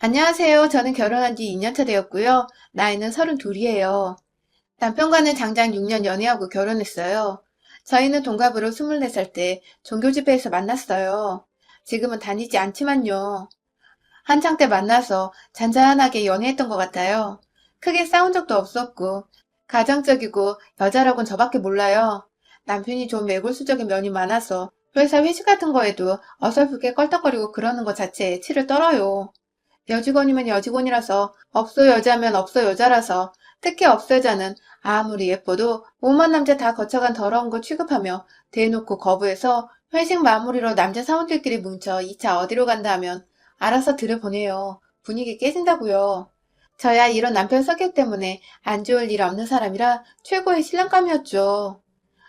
안녕하세요. 저는 결혼한 지 2년차 되었고요. 나이는 32이에요. 남편과는 장장 6년 연애하고 결혼했어요. 저희는 동갑으로 24살 때 종교 집회에서 만났어요. 지금은 다니지 않지만요. 한창 때 만나서 잔잔하게 연애했던 것 같아요. 크게 싸운 적도 없었고, 가정적이고 여자라곤 저밖에 몰라요. 남편이 좀 매골수적인 면이 많아서 회사 회식 같은 거에도 어설프게 껄떡거리고 그러는 것 자체에 치를 떨어요. 여직원이면 여직원이라서 없어 여자면 없어 여자라서 특히 없어 여자는 아무리 예뻐도 오만 남자 다 거쳐간 더러운 거 취급하며 대놓고 거부해서 회식 마무리로 남자 사원들끼리 뭉쳐 2차 어디로 간다 하면 알아서 들여보내요. 분위기 깨진다고요. 저야 이런 남편 성격 때문에 안 좋을 일 없는 사람이라 최고의 신랑감이었죠.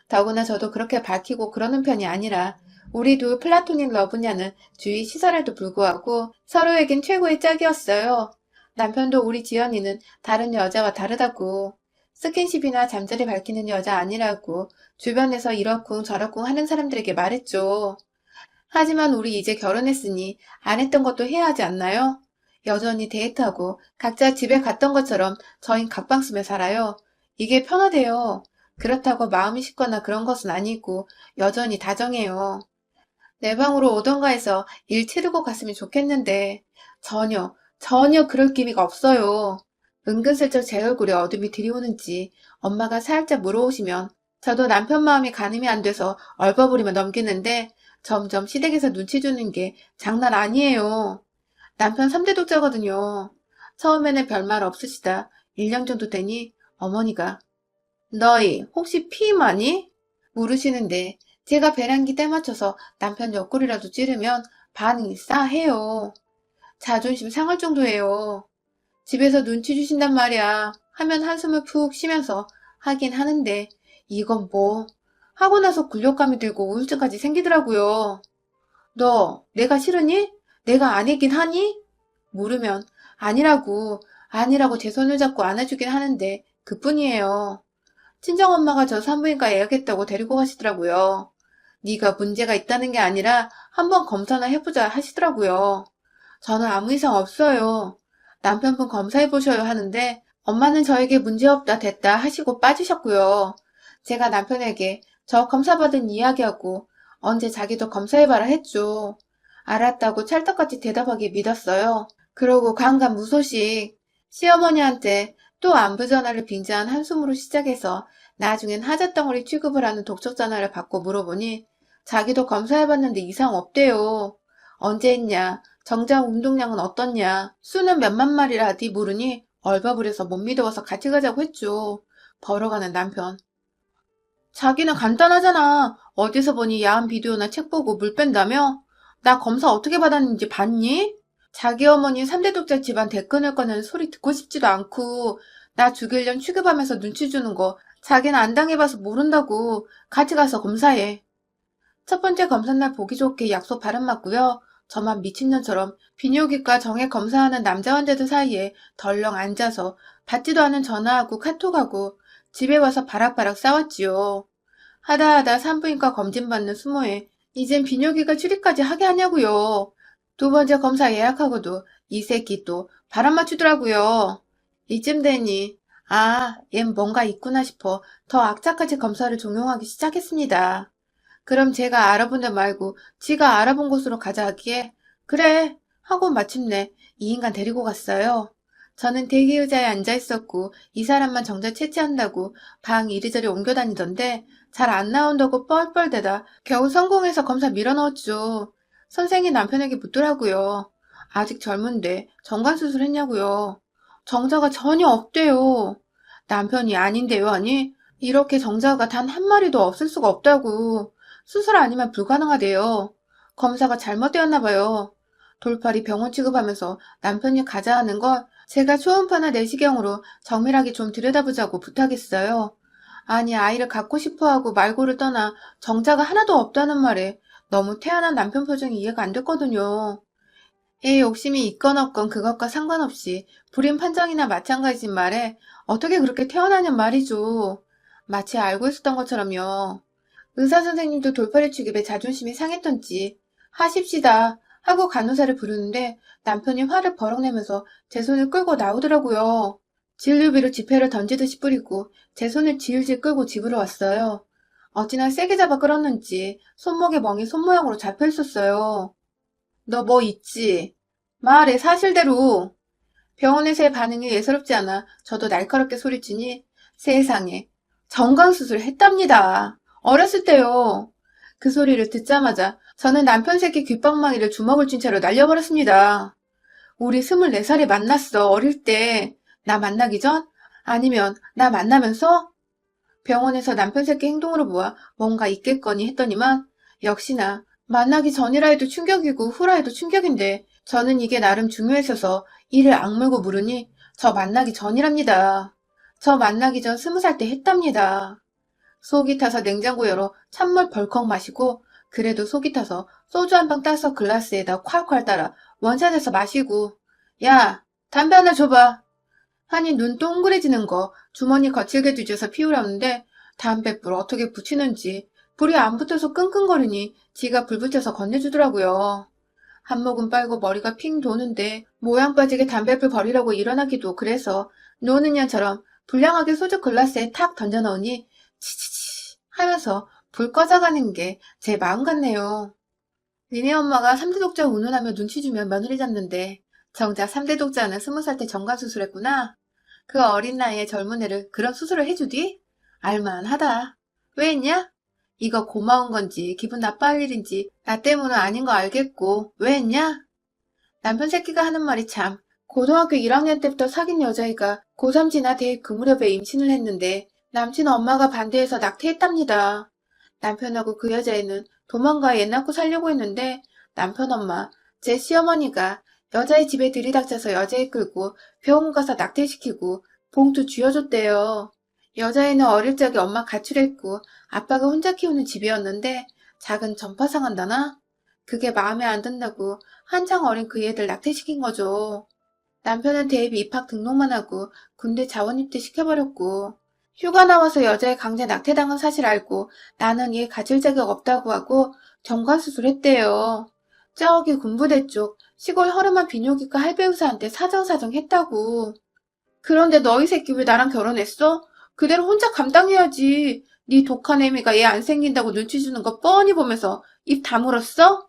더구나 저도 그렇게 밝히고 그러는 편이 아니라 우리도 플라토닉 러브냐는 주위 시설에도 불구하고 서로에겐 최고의 짝이었어요. 남편도 우리 지연이는 다른 여자와 다르다고 스킨십이나 잠자리 밝히는 여자 아니라고 주변에서 이러쿵 저러쿵 하는 사람들에게 말했죠. 하지만 우리 이제 결혼했으니 안 했던 것도 해야 하지 않나요? 여전히 데이트하고 각자 집에 갔던 것처럼 저흰 각방 쓰며 살아요. 이게 편하대요. 그렇다고 마음이 식거나 그런 것은 아니고 여전히 다정해요. 내 방으로 오던가 해서 일 치르고 갔으면 좋겠는데 전혀 그럴 기미가 없어요. 은근슬쩍 제 얼굴에 어둠이 들이오는지 엄마가 살짝 물어오시면 저도 남편 마음이 가늠이 안 돼서 얼버무리며 넘기는데 점점 시댁에서 눈치 주는 게 장난 아니에요. 남편 3대 독자거든요. 처음에는 별말 없으시다 1년 정도 되니 어머니가 너희 혹시 피임하니? 물으시는데 제가 배란기 때 맞춰서 남편 옆구리라도 찌르면 반응이 싸해요. 자존심 상할 정도예요. 집에서 눈치 주신단 말이야. 하면 한숨을 푹 쉬면서 하긴 하는데 이건 뭐 하고 나서 굴욕감이 들고 우울증까지 생기더라고요. 너 내가 싫으니? 내가 아니긴 하니? 물으면 아니라고 제 손을 잡고 안아주긴 하는데 그뿐이에요. 친정엄마가 저 산부인과 예약했다고 데리고 가시더라고요. 네가 문제가 있다는 게 아니라 한번 검사나 해보자 하시더라고요. 저는 아무 이상 없어요. 남편분 검사해보셔야 하는데 엄마는 저에게 문제없다 됐다 하시고 빠지셨고요. 제가 남편에게 저 검사받은 이야기하고 언제 자기도 검사해봐라 했죠. 알았다고 찰떡같이 대답하기 믿었어요. 그러고 간간무소식 시어머니한테 또 안부 전화를 빙자한 한숨으로 시작해서 나중엔 하얏덩어리 취급을 하는 독촉 전화를 받고 물어보니 자기도 검사해봤는데 이상 없대요. 언제 했냐? 정장 운동량은 어떻냐? 수는 몇만 마리라디 모르니 얼버무려서 못 믿어서 같이 가자고 했죠. 벌어가는 남편. 자기는 간단하잖아. 어디서 보니 야한 비디오나 책 보고 물 뺀다며? 나 검사 어떻게 받았는지 봤니? 자기 어머니 3대 독자 집안 대끈을 꺼내는 소리 듣고 싶지도 않고 나 죽일년 취급하면서 눈치 주는 거 자기는 안 당해봐서 모른다고 같이 가서 검사해. 첫 번째 검사날 보기 좋게 약속 발음 맞고요. 저만 미친년처럼 비뇨기과 정액 검사하는 남자 환자들 사이에 덜렁 앉아서 받지도 않은 전화하고 카톡하고 집에 와서 바락바락 싸웠지요. 하다 산부인과 검진받는 수모에 이젠 비뇨기과 출입까지 하게 하냐고요. 두 번째 검사 예약하고도 이 새끼 또 바람 맞추더라고요. 이쯤 되니 얜 뭔가 있구나 싶어 더 악착같이 검사를 종용하기 시작했습니다. 그럼 제가 알아본 데 말고 지가 알아본 곳으로 가자 하기에 그래 하고 마침내 이 인간 데리고 갔어요. 저는 대기 의자에 앉아 있었고 이 사람만 정작 채취한다고 방 이리저리 옮겨 다니던데 잘 안 나온다고 뻘뻘대다 겨우 성공해서 검사 밀어넣었죠. 선생이 남편에게 묻더라고요. 아직 젊은데 정관수술 했냐고요. 정자가 전혀 없대요. 남편이 아닌데요 하니 이렇게 정자가 단 한 마리도 없을 수가 없다고. 수술 아니면 불가능하대요. 검사가 잘못되었나 봐요. 돌팔이 병원 취급하면서 남편이 가자 하는 걸 제가 초음파나 내시경으로 정밀하게 좀 들여다보자고 부탁했어요. 아니 아이를 갖고 싶어하고 말고를 떠나 정자가 하나도 없다는 말에 너무 태연한 남편 표정이 이해가 안 됐거든요. 애 욕심이 있건 없건 그것과 상관없이 불임 판정이나 마찬가지인 말에 어떻게 그렇게 태어나냔 말이죠. 마치 알고 있었던 것처럼요. 의사 선생님도 돌팔이 취급에 자존심이 상했던지 하십시다. 하고 간호사를 부르는데 남편이 화를 버럭 내면서 제 손을 끌고 나오더라고요. 진료비로 지폐를 던지듯이 뿌리고 제 손을 질질 끌고 집으로 왔어요. 어찌나 세게 잡아 끌었는지 손목에 멍이 손모양으로 잡혀 있었어요. 너 뭐 있지? 말해, 사실대로. 병원에서의 반응이 예사롭지 않아 저도 날카롭게 소리치니 세상에 정강수술 했답니다. 어렸을 때요. 그 소리를 듣자마자 저는 남편 새끼 귓방망이를 주먹을 쥔 채로 날려버렸습니다. 우리 24살에 만났어, 어릴 때. 나 만나기 전? 아니면 나 만나면서? 병원에서 남편 새끼 행동으로 보아 뭔가 있겠거니 했더니만 역시나 만나기 전이라 해도 충격이고 후라 해도 충격인데 저는 이게 나름 중요했어서 이를 악물고 물으니 저 만나기 전이랍니다. 저 만나기 전 20살 때 했답니다. 속이 타서 냉장고 열어 찬물 벌컥 마시고 그래도 속이 타서 소주 한 병 따서 글라스에다 콸콸 따라 원샷해서 마시고 야, 담배 하나 줘봐. 하니 눈 동그래지는 거 주머니 거칠게 뒤져서 피우려는데 담뱃불 어떻게 붙이는지 불이 안 붙어서 끙끙거리니 지가 불 붙여서 건네주더라고요. 한 모금 빨고 머리가 핑 도는데 모양 빠지게 담뱃불 버리려고 일어나기도 그래서 노는 년처럼 불량하게 소주 글라스에 탁 던져 넣으니 치치치 하면서 불 꺼져가는 게 제 마음 같네요. 니네 엄마가 3대 독자 운운하며 눈치 주면 며느리 잡는데 정작 3대 독자는 20살 때 정관수술했구나. 그 어린 나이에 젊은 애를 그런 수술을 해주디? 알만하다. 왜 했냐? 이거 고마운 건지 기분 나빠할 일인지 나 때문은 아닌 거 알겠고 왜 했냐? 남편 새끼가 하는 말이 참. 고등학교 1학년 때부터 사귄 여자애가 고3 지나 대입 그 무렵에 임신을 했는데 남친 엄마가 반대해서 낙태했답니다. 남편하고 그 여자애는 도망가 애 낳고 살려고 했는데 남편 엄마, 제 시어머니가 여자애 집에 들이닥쳐서 여자애 끌고 병원 가서 낙태시키고 봉투 쥐어줬대요. 여자애는 어릴 적에 엄마 가출했고 아빠가 혼자 키우는 집이었는데 작은 전파상한다나? 그게 마음에 안 든다고 한창 어린 그 애들 낙태시킨 거죠. 남편은 대입 입학 등록만 하고 군대 자원 입대 시켜버렸고 휴가 나와서 여자애 강제 낙태당한 사실 알고 나는 얘 가질 자격 없다고 하고 정관수술 했대요. 저기 군부대 쪽 시골 허름한 비뇨기과 할배의사한테 사정사정 했다고. 그런데 너희 새끼 왜 나랑 결혼했어? 그대로 혼자 감당해야지. 네 독한 애미가 얘 안 생긴다고 눈치 주는 거 뻔히 보면서 입 다물었어?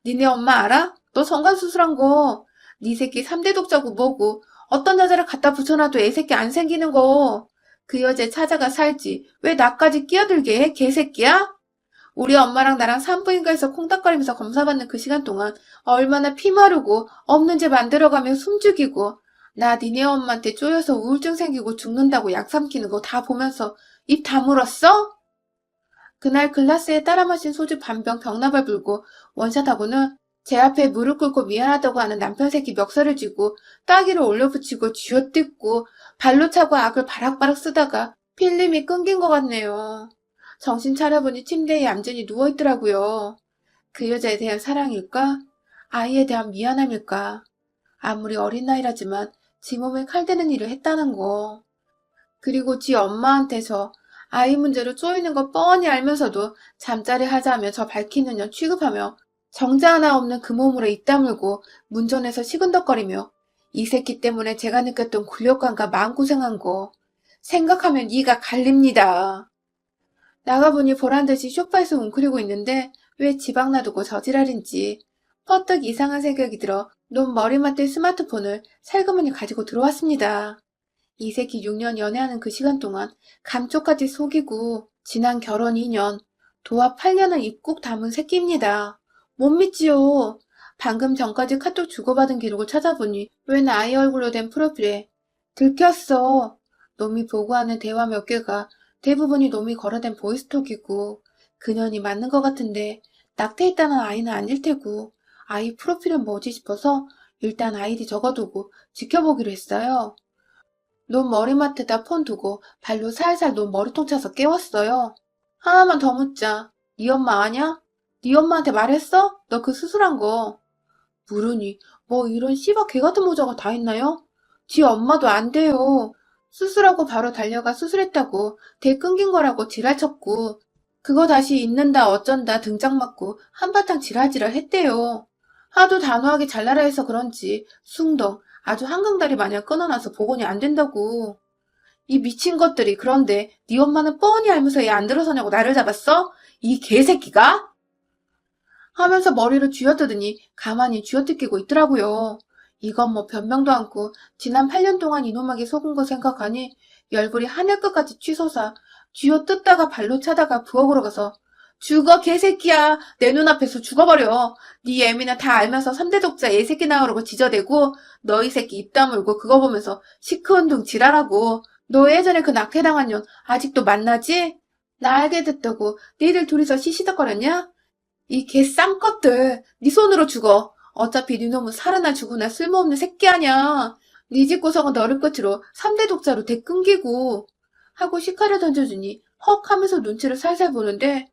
니네 엄마 알아? 너 정관수술한 거. 네 새끼 3대 독자고 뭐고 어떤 여자를 갖다 붙여놔도 애 새끼 안 생기는 거. 그 여자 찾아가 살지. 왜 나까지 끼어들게 해? 개새끼야? 우리 엄마랑 나랑 산부인과에서 콩닥거리면서 검사받는 그 시간 동안 얼마나 피 마르고 없는 집 만들어가며 숨죽이고 나 니네 엄마한테 쪼여서 우울증 생기고 죽는다고 약 삼키는 거 다 보면서 입 다물었어? 그날 글라스에 따라 마신 소주 반병 병나발 불고 원샷하고는 제 앞에 무릎 꿇고 미안하다고 하는 남편 새끼 멱살을 쥐고 따기를 올려붙이고 쥐어뜯고 발로 차고 악을 바락바락 쓰다가 필름이 끊긴 것 같네요. 정신 차려보니 침대에 얌전히 누워있더라고요. 그 여자에 대한 사랑일까? 아이에 대한 미안함일까? 아무리 어린 나이라지만 지 몸에 칼대는 일을 했다는 거. 그리고 지 엄마한테서 아이 문제로 쪼이는 거 뻔히 알면서도 잠자리 하자며 저 밝히는 년 취급하며 정자 하나 없는 그 몸으로 입 다물고 문전에서 시근덕거리며 이 새끼 때문에 제가 느꼈던 굴욕감과 마음고생한 거 생각하면 이가 갈립니다. 나가보니 보란듯이 소파에서 웅크리고 있는데 왜 지방 놔두고 저지랄인지 퍼뜩 이상한 생각이 들어 논 머리맡에 스마트폰을 살그머니 가지고 들어왔습니다. 이 새끼 6년 연애하는 그 시간 동안 감쪽같이 속이고 지난 결혼 2년, 도합 8년을 입국 담은 새끼입니다. 못 믿지요. 방금 전까지 카톡 주고받은 기록을 찾아보니 웬 아이 얼굴로 된 프로필에 들켰어. 놈이 보고하는 대화 몇 개가 대부분이 놈이 걸어댄 보이스톡이고 그년이 맞는 것 같은데 낙태했다는 아이는 아닐 테고 아이 프로필은 뭐지 싶어서 일단 아이디 적어두고 지켜보기로 했어요. 놈 머리맡에다 폰 두고 발로 살살 놈 머리통 차서 깨웠어요. 하나만 더 묻자. 네 엄마 아냐? 네 엄마한테 말했어? 너 그 수술한 거. 물으니 뭐 이런 씨발 개같은 모자가 다 있나요? 지 엄마도 안 돼요. 수술하고 바로 달려가 수술했다고 대 끊긴 거라고 지랄쳤고 그거 다시 있는다 어쩐다 등짝 맞고 한바탕 지랄지랄 했대요. 하도 단호하게 잘나라 해서 그런지 숭덩 아주 한강다리 마냥 끊어놔서 복원이 안 된다고. 이 미친 것들이. 그런데 네 엄마는 뻔히 알면서 얘 안 들어서냐고 나를 잡았어? 이 개새끼가? 하면서 머리를 쥐어뜯으니 가만히 쥐어뜯기고 있더라고요. 이건 뭐 변명도 않고 지난 8년 동안 이놈에게 속은 거 생각하니 열불이 하늘 끝까지 치솟아 쥐어뜯다가 발로 차다가 부엌으로 가서 죽어 개새끼야. 내 눈앞에서 죽어버려. 네 애미는 다 알면서 3대 독자 애새끼 나오라고 지저대고 너희 새끼 입 다물고 그거 보면서 시큰둥 지랄하고. 너 예전에 그 낙태당한 년 아직도 만나지? 나 알게 됐다고 니들 둘이서 시시덕거렸냐? 이 개 쌍것들, 네 손으로 죽어. 어차피 네 놈은 살아나 죽으나 쓸모없는 새끼 아냐. 네 집 구석은 너를 끝으로 3대 독자로 대 끊기고. 하고 식칼을 던져주니 헉 하면서 눈치를 살살 보는데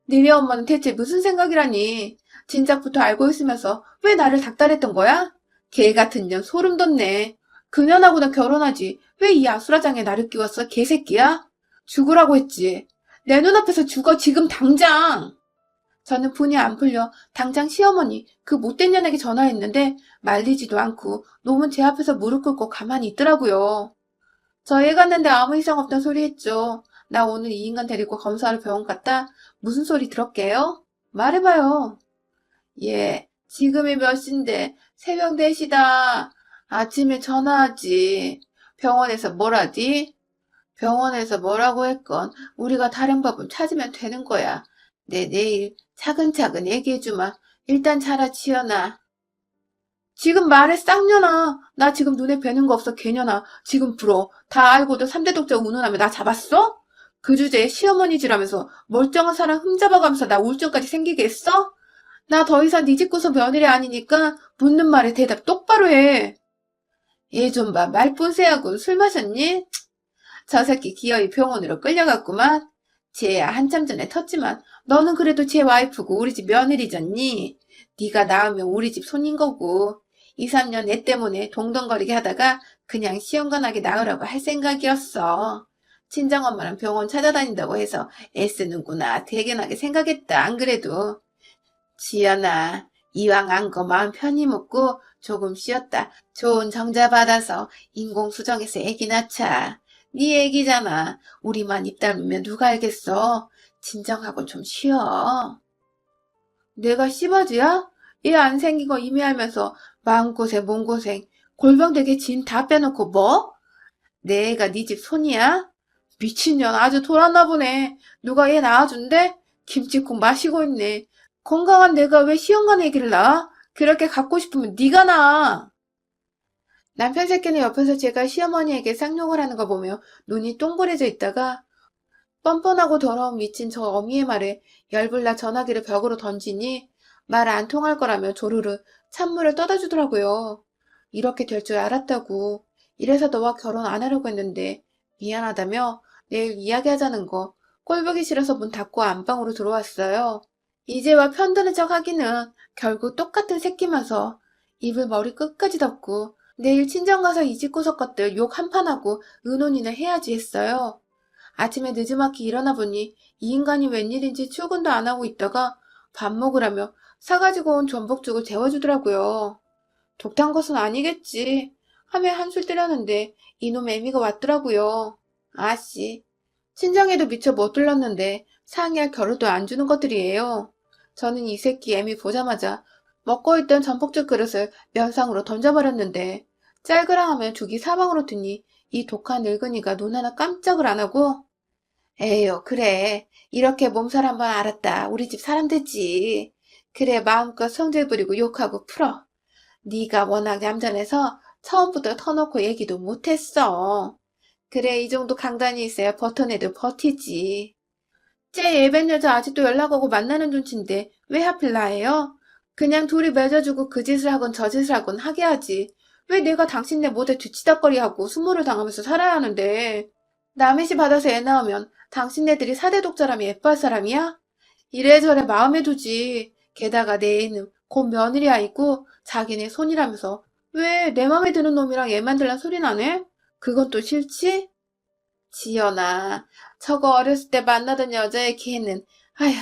니네 엄마는 대체 무슨 생각이라니. 진작부터 알고 있으면서 왜 나를 닥달했던 거야? 개 같은 년 소름 돋네. 그년하고는 결혼하지. 왜 이 아수라장에 나를 끼웠어? 개새끼야? 죽으라고 했지. 내 눈앞에서 죽어 지금 당장. 저는 분이 안 풀려 당장 시어머니 그 못된 년에게 전화했는데 말리지도 않고 놈은 제 앞에서 무릎 꿇고 가만히 있더라고요. 저 애 갔는데 아무 이상 없단 소리 했죠. 나 오늘 이 인간 데리고 검사하러 병원 갔다. 무슨 소리 들었게요? 말해봐요. 예, 지금이 몇 시인데 새벽 4시다. 아침에 전화하지. 병원에서 뭐라디? 병원에서 뭐라고 했건 우리가 다른 법을 찾으면 되는 거야. 내일 차근차근 얘기해주마. 일단 자라 치여나. 지금 말해 쌍년아. 나 지금 눈에 뵈는 거 없어 개년아. 지금 불어. 다 알고도 3대 독자 운운하며 나 잡았어? 그 주제에 시어머니지라면서 멀쩡한 사람 흠잡아가면서 나 우울증까지 생기게 했어? 나 더 이상 네 집구석 며느리 아니니까 묻는 말에 대답 똑바로 해. 얘 좀 봐. 말뿐새하고 술 마셨니? 저 새끼 기어이 병원으로 끌려갔구만. 쟤야 한참 전에 텄지만 너는 그래도 쟤 와이프고 우리 집 며느리잖니. 네가 낳으면 우리 집 손인 거고 2, 3년 애 때문에 동동거리게 하다가 그냥 시원간하게 낳으라고 할 생각이었어. 친정엄마랑 병원 찾아다닌다고 해서 애쓰는구나 대견하게 생각했다. 안 그래도. 지연아, 이왕 안 거 마음 편히 먹고 조금 쉬었다. 좋은 정자 받아서 인공수정해서 애기 낳자. 네 애기잖아. 우리만 입 닮으면 누가 알겠어. 진정하고 좀 쉬어. 내가 씨바지야? 얘 안 생긴 거 이미 알면서 마음고생 몸고생 골병되게 진 다 빼놓고 뭐? 내 애가 네 집 손이야? 미친년 아주 돌았나 보네. 누가 얘 낳아준대? 김치국 마시고 있네. 건강한 내가 왜 시험관 얘기를 낳아? 그렇게 갖고 싶으면 네가 낳아. 남편 새끼는 옆에서 제가 시어머니에게 쌍욕을 하는 거 보며 눈이 동그래져 있다가 뻔뻔하고 더러운 미친 저 어미의 말에 열불나 전화기를 벽으로 던지니 말 안 통할 거라며 조르르 찬물을 떠다 주더라고요. 이렇게 될 줄 알았다고. 이래서 너와 결혼 안 하려고 했는데 미안하다며 내일 이야기하자는 거 꼴보기 싫어서 문 닫고 안방으로 들어왔어요. 이제와 편드는 척 하기는 결국 똑같은 새끼면서 입을 머리 끝까지 덮고 내일 친정 가서 이 집구석 것들 욕 한판 하고 의논이나 해야지 했어요. 아침에 느지막이 일어나 보니 이 인간이 웬일인지 출근도 안 하고 있다가 밥 먹으라며 사가지고 온 전복죽을 데워주더라고요. 독한 것은 아니겠지 하며 한술 뜨려는데 이놈 애미가 왔더라고요. 아씨, 친정에도 미처 못 들렀는데 상의할 겨를도 안 주는 것들이에요. 저는 이 새끼 애미 보자마자 먹고 있던 전복죽 그릇을 면상으로 던져버렸는데 짤그랑하면 죽이 사방으로 드니 이 독한 늙은이가 눈 하나 깜짝을 안 하고 에휴 그래 이렇게 몸살 한번 알았다 우리 집 사람 됐지. 그래 마음껏 성질 부리고 욕하고 풀어. 네가 워낙 얌전해서 처음부터 터놓고 얘기도 못했어. 그래 이 정도 강단이 있어야 버텨내도 버티지. 쟤 예벤 여자 아직도 연락하고 만나는 눈치인데 왜 하필 나예요? 그냥 둘이 맺어주고 그 짓을 하건 저 짓을 하건 하게 하지. 왜 내가 당신네 못에 뒤치다꺼리하고 수모를 당하면서 살아야 하는데. 남의 시 받아서 애 낳으면 당신네들이 사대 독자라며 예뻐할 사람이야? 이래저래 마음에 두지. 게다가 내 애는 곧 며느리 아이고 자기네 손이라면서 왜 내 맘에 드는 놈이랑 애 만들란 소리 나네? 그건 또 싫지? 지연아, 저거 어렸을 때 만나던 여자의 걔는, 아휴,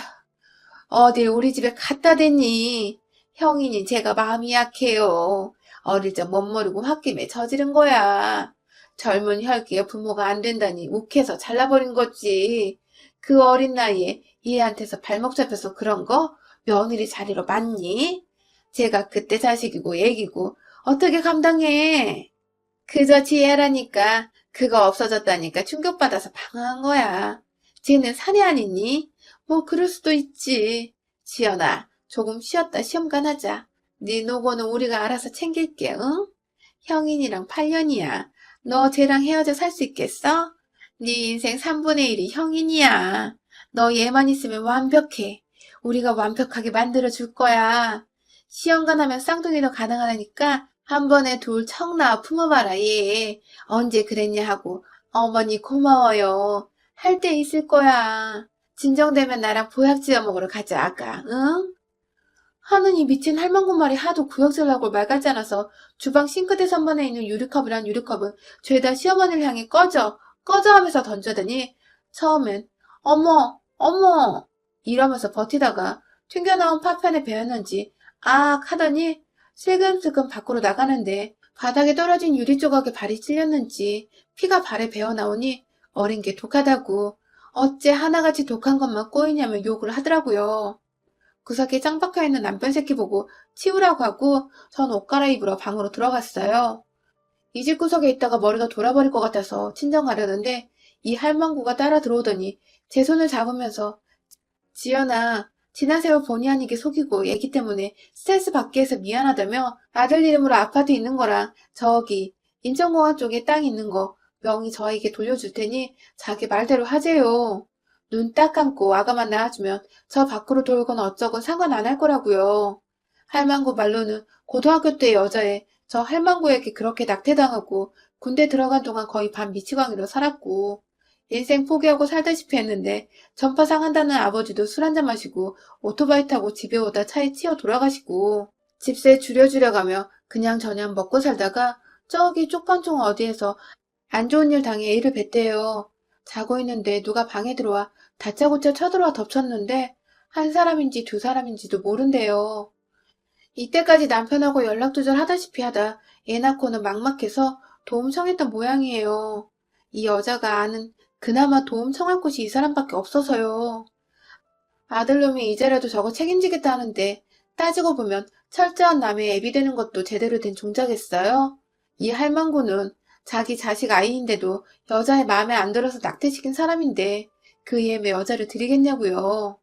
어딜 우리 집에 갖다 댔니? 형이니 제가 마음이 약해요. 어릴 적 못 모르고 홧김에 저지른 거야. 젊은 혈기에 부모가 안 된다니 욱해서 잘라버린 거지. 그 어린 나이에 얘한테서 발목 잡혀서 그런 거 며느리 자리로 맞니? 제가 그때 자식이고 애기고 어떻게 감당해? 그저 지혜라니까. 그거 없어졌다니까 충격받아서 방황한 거야. 쟤는 사내 아니니? 뭐 그럴 수도 있지. 지연아, 조금 쉬었다 시험관 하자. 네 노고는 우리가 알아서 챙길게, 응? 형인이랑 8년이야. 너 쟤랑 헤어져 살 수 있겠어? 네 인생 3분의 1이 형인이야. 너 얘만 있으면 완벽해. 우리가 완벽하게 만들어줄 거야. 시험관 하면 쌍둥이도 가능하다니까 한 번에 둘 청라 품어봐라 얘. 언제 그랬냐 하고 어머니 고마워요. 할 때 있을 거야. 진정되면 나랑 보약 지어 먹으러 가자 아가. 응? 하느니 미친 할망구 말이 하도 구역질나고 말 같지 않아서 주방 싱크대 선반에 있는 유리컵이란 유리컵은 죄다 시어머니를 향해 꺼져 꺼져 하면서 던져대니 처음엔 어머 어머 이러면서 버티다가 튕겨나온 파편에 베었는지 악 하더니 슬금슬금 밖으로 나가는데 바닥에 떨어진 유리 조각에 발이 찔렸는지 피가 발에 배어나오니 어린 게 독하다고 어째 하나같이 독한 것만 꼬이냐며 욕을 하더라고요. 구석에 짱 박혀있는 남편 새끼 보고 치우라고 하고 전 옷 갈아입으러 방으로 들어갔어요. 이 집 구석에 있다가 머리가 돌아버릴 것 같아서 친정 가려는데 이 할망구가 따라 들어오더니 제 손을 잡으면서 지연아, 지난 세월 본의 아니게 속이고 애기 때문에 스트레스 받게 해서 미안하다며 아들 이름으로 아파트 있는 거랑 저기 인천공항 쪽에 땅 있는 거 명의 저에게 돌려줄 테니 자기 말대로 하재요. 눈 딱 감고 아가만 낳아주면 저 밖으로 돌건 어쩌건 상관 안 할 거라고요. 할망구 말로는 고등학교 때 여자애 저 할망구에게 그렇게 낙태당하고 군대 들어간 동안 거의 반 미치광이로 살았고 인생 포기하고 살다시피 했는데 전파상 한다는 아버지도 술 한잔 마시고 오토바이 타고 집에 오다 차에 치여 돌아가시고 집세 줄여주려가며 그냥저냥 먹고 살다가 저기 쪽방촌 어디에서 안 좋은 일 당해 애를 뱄대요. 자고 있는데 누가 방에 들어와 다짜고짜 쳐들어와 덮쳤는데 한 사람인지 두 사람인지도 모른대요. 이때까지 남편하고 연락두절 하다시피 하다 애 낳고는 막막해서 도움 청했던 모양이에요. 이 여자가 아는 그나마 도움 청할 곳이 이 사람밖에 없어서요. 아들놈이 이제라도 저거 책임지겠다 하는데 따지고 보면 철저한 남의 애비 되는 것도 제대로 된 종자겠어요? 이 할망구는 자기 자식 아이인데도 여자의 마음에 안 들어서 낙태시킨 사람인데 그 애에 왜 여자를 드리겠냐고요.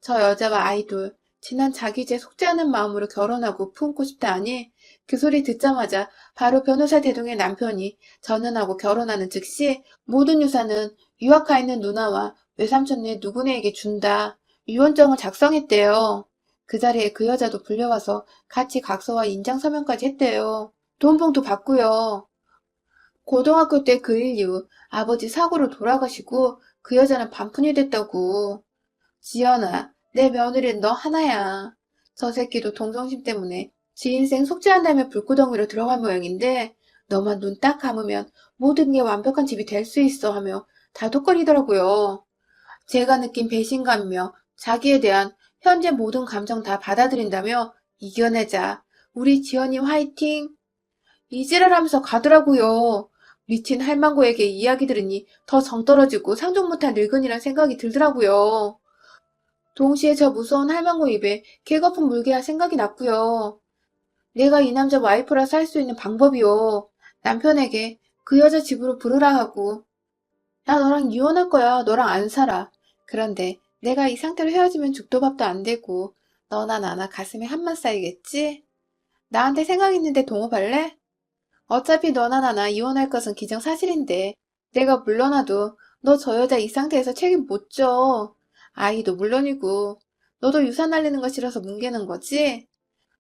저 여자와 아이돌 지난 자기 죄 속지 않은 마음으로 결혼하고 품고 싶다 하니 그 소리 듣자마자 바로 변호사 대동의 남편이 전환하고 결혼하는 즉시 모든 유산은 유학가 있는 누나와 외삼촌네 누구네에게 준다. 유언장을 작성했대요. 그 자리에 그 여자도 불려와서 같이 각서와 인장서명까지 했대요. 돈봉도 받고요. 고등학교 때 그 일 이후 아버지 사고로 돌아가시고 그 여자는 반푼이 됐다고. 지연아, 내 며느리는 너 하나야. 저 새끼도 동정심 때문에 지 인생 속죄한다며 불구덩이로 들어간 모양인데 너만 눈 딱 감으면 모든 게 완벽한 집이 될 수 있어 하며 다독거리더라고요. 제가 느낀 배신감이며 자기에 대한 현재 모든 감정 다 받아들인다며 이겨내자. 우리 지연이 화이팅! 이지랄하면서 가더라고요. 미친 할망구에게 이야기 들으니 더 정 떨어지고 상종 못한 늙은이란 생각이 들더라고요. 동시에 저 무서운 할망구 입에 개거품 물게 할 생각이 났고요. 내가 이 남자 와이프라서 할 수 있는 방법이요. 남편에게 그 여자 집으로 부르라 하고 나 너랑 이혼할 거야. 너랑 안 살아. 그런데 내가 이 상태로 헤어지면 죽도 밥도 안 되고 너나 나나 가슴에 한만 쌓이겠지? 나한테 생각 있는데 동업할래? 어차피 너나 나나 이혼할 것은 기정사실인데 내가 물러나도 너 저 여자 이 상태에서 책임 못 져. 아이도 물론이고 너도 유산 날리는 거 싫어서 뭉개는 거지?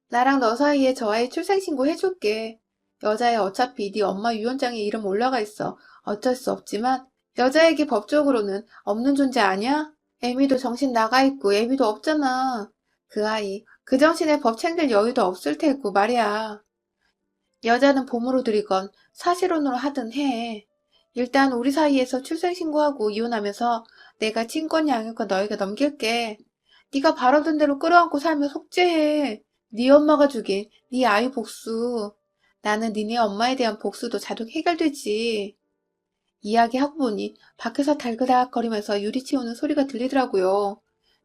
나랑 너 사이에 저 아이 출생신고 해줄게. 여자애 어차피 네 엄마 유언장에 이름 올라가 있어. 어쩔 수 없지만 여자에게 법적으로는 없는 존재 아니야? 애미도 정신 나가 있고 애미도 없잖아. 그 아이 그 정신에 법 챙길 여유도 없을 테고 말이야. 여자는 봄으로 들이건 사실혼으로 하든 해. 일단 우리 사이에서 출생신고하고 이혼하면서 내가 친권 양육권 너에게 넘길게. 네가 바라던 대로 끌어안고 살면 속죄해. 네 엄마가 죽인 네 아이 복수. 나는 니네 엄마에 대한 복수도 자동 해결되지. 이야기하고 보니 밖에서 달그락거리면서 유리 치우는 소리가 들리더라고요.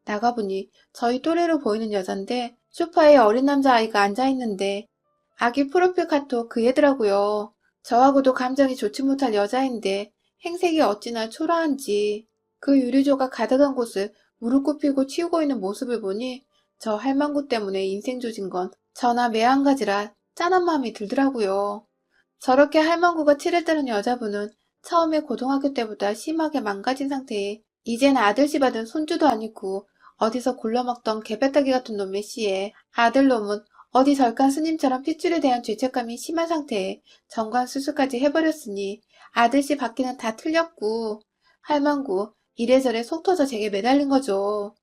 나가보니 저희 또래로 보이는 여잔데 소파에 어린 남자아이가 앉아있는데 아기 프로필 카톡 그 애더라고요. 저하고도 감정이 좋지 못할 여자인데 행색이 어찌나 초라한지 그 유리조가 가득한 곳을 무릎 꿇히고 치우고 있는 모습을 보니 저 할망구 때문에 인생 조진 건 저나 매한가지라 짠한 마음이 들더라고요. 저렇게 할망구가 치를 때는 여자분은 처음에 고등학교 때보다 심하게 망가진 상태에 이젠 아들씨 받은 손주도 아니고 어디서 굴러먹던 개배따기 같은 놈의 씨에 아들놈은 어디 절간 스님처럼 핏줄에 대한 죄책감이 심한 상태에 정관 수술까지 해버렸으니 아들씨 받기는 다 틀렸고 할망구 이래저래 속 터져 제게 매달린 거죠.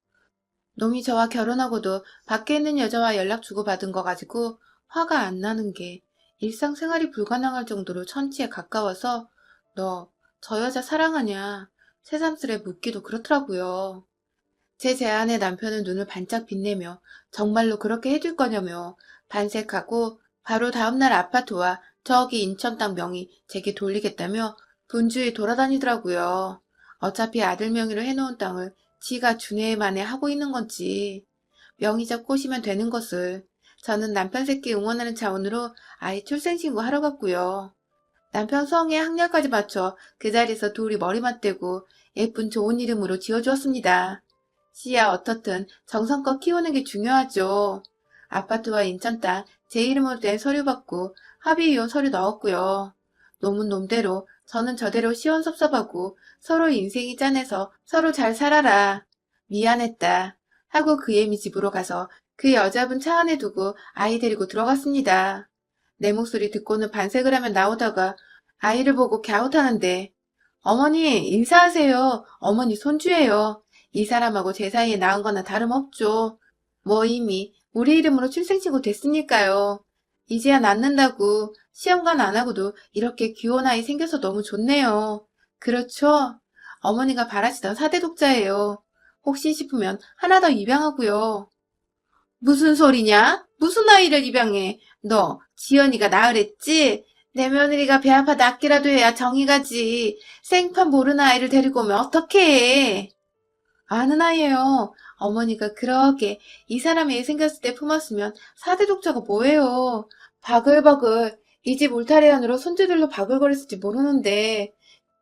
놈이 저와 결혼하고도 밖에 있는 여자와 연락 주고받은 거 가지고 화가 안 나는 게 일상생활이 불가능할 정도로 천치에 가까워서 너 저 여자 사랑하냐 새삼스레 묻기도 그렇더라고요. 제 제안에 남편은 눈을 반짝 빛내며 정말로 그렇게 해줄 거냐며 반색하고 바로 다음날 아파트와 저기 인천 땅 명의 제게 돌리겠다며 분주히 돌아다니더라고요. 어차피 아들 명의로 해놓은 땅을 지가 준해 만에 하고 있는 건지 명의자 꼬시면 되는 것을 저는 남편 새끼 응원하는 차원으로 아이 출생신고 하러 갔고요. 남편 성에 학렬까지 맞춰 그 자리에서 둘이 머리만 떼고 예쁜 좋은 이름으로 지어주었습니다. 씨야 어떻든 정성껏 키우는 게 중요하죠. 아파트와 인천 땅 제 이름으로 된 서류 받고 합의이혼 서류 넣었고요. 놈은 놈대로 저는 저대로 시원섭섭하고 서로 인생이 짠해서 서로 잘 살아라. 미안했다. 하고 그 애미 집으로 가서 그 여자분 차 안에 두고 아이 데리고 들어갔습니다. 내 목소리 듣고는 반색을 하며 나오다가 아이를 보고 갸웃하는데 어머니 인사하세요. 어머니 손주예요. 이 사람하고 제 사이에 낳은 거나 다름없죠. 뭐 이미 우리 이름으로 출생신고 됐으니까요. 이제야 낳는다고 시험관 안 하고도 이렇게 귀여운 아이 생겨서 너무 좋네요. 그렇죠? 어머니가 바라시던 4대 독자예요. 혹시 싶으면 하나 더 입양하고요. 무슨 소리냐? 무슨 아이를 입양해? 너 지연이가 낳으랬지? 내 며느리가 배 아파 낫기라도 해야 정이 가지. 생판 모르는 아이를 데리고 오면 어떡해? 아는 아이예요. 어머니가 그렇게 이 사람이 애 생겼을 때 품었으면 4대 독자가 뭐예요. 바글바글 이 집 울타리 안으로 손주들로 바글거렸을지 모르는데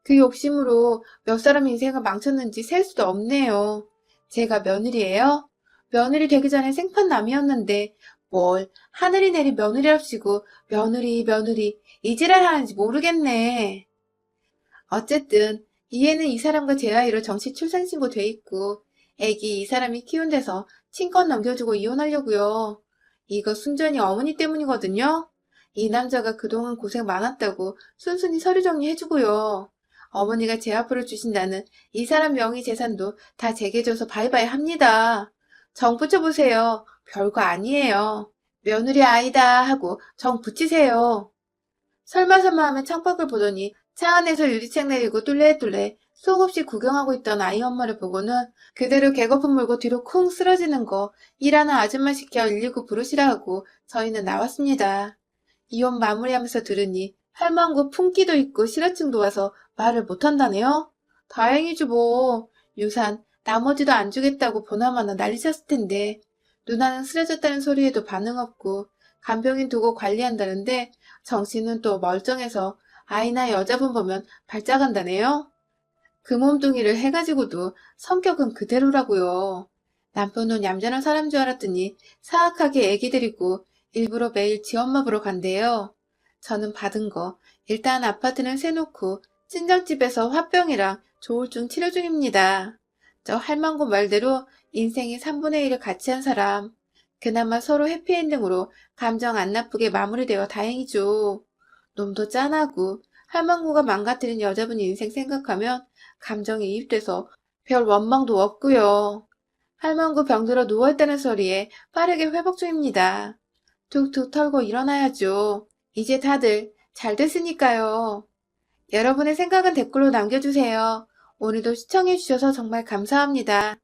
그 욕심으로 몇 사람 인생을 망쳤는지 셀 수도 없네요. 제가 며느리예요? 며느리 되기 전에 생판남이었는데 뭘 하늘이 내린 며느리랍시고 며느리 이 지랄 하는지 모르겠네. 어쨌든 이 애는 이 사람과 제 아이로 정식 출생신고 돼 있고 애기 이 사람이 키운 데서 친권 넘겨주고 이혼하려고요. 이거 순전히 어머니 때문이거든요. 이 남자가 그동안 고생 많았다고 순순히 서류 정리해주고요. 어머니가 제 앞으로 주신다는 이 사람 명의 재산도 다 제게 줘서 바이바이 합니다. 정 붙여보세요. 별거 아니에요. 며느리 아이다 하고 정 붙이세요. 설마설마 하면 창밖을 보더니 차 안에서 유리창 내리고 뚫레뚫레 수없이 구경하고 있던 아이 엄마를 보고는 그대로 개거품 물고 뒤로 쿵 쓰러지는 거 일하는 아줌마 시켜 119 부르시라 하고 저희는 나왔습니다. 이혼 마무리하면서 들으니 할망구 품기도 있고 실어증도 와서 말을 못한다네요. 다행이죠 뭐. 유산 나머지도 안 주겠다고 보나마나 난리쳤을 텐데 누나는 쓰러졌다는 소리에도 반응 없고 간병인 두고 관리한다는데 정신은 또 멀쩡해서 아이나 여자분 보면 발작한다네요. 그 몸뚱이를 해가지고도 성격은 그대로라고요. 남편은 얌전한 사람 줄 알았더니 사악하게 애기 데리고 일부러 매일 지 엄마 보러 간대요. 저는 받은 거 일단 아파트는 세놓고 친정집에서 화병이랑 조울증 치료 중입니다. 저 할망구 말대로 인생의 3분의 1을 같이 한 사람. 그나마 서로 해피엔딩으로 감정 안 나쁘게 마무리되어 다행이죠. 놈도 짠하고 할망구가 망가뜨린 여자분 인생 생각하면 감정이 이입돼서 별 원망도 없고요. 할망구 병들어 누워있다는 소리에 빠르게 회복 중입니다. 툭툭 털고 일어나야죠. 이제 다들 잘 됐으니까요. 여러분의 생각은 댓글로 남겨주세요. 오늘도 시청해주셔서 정말 감사합니다.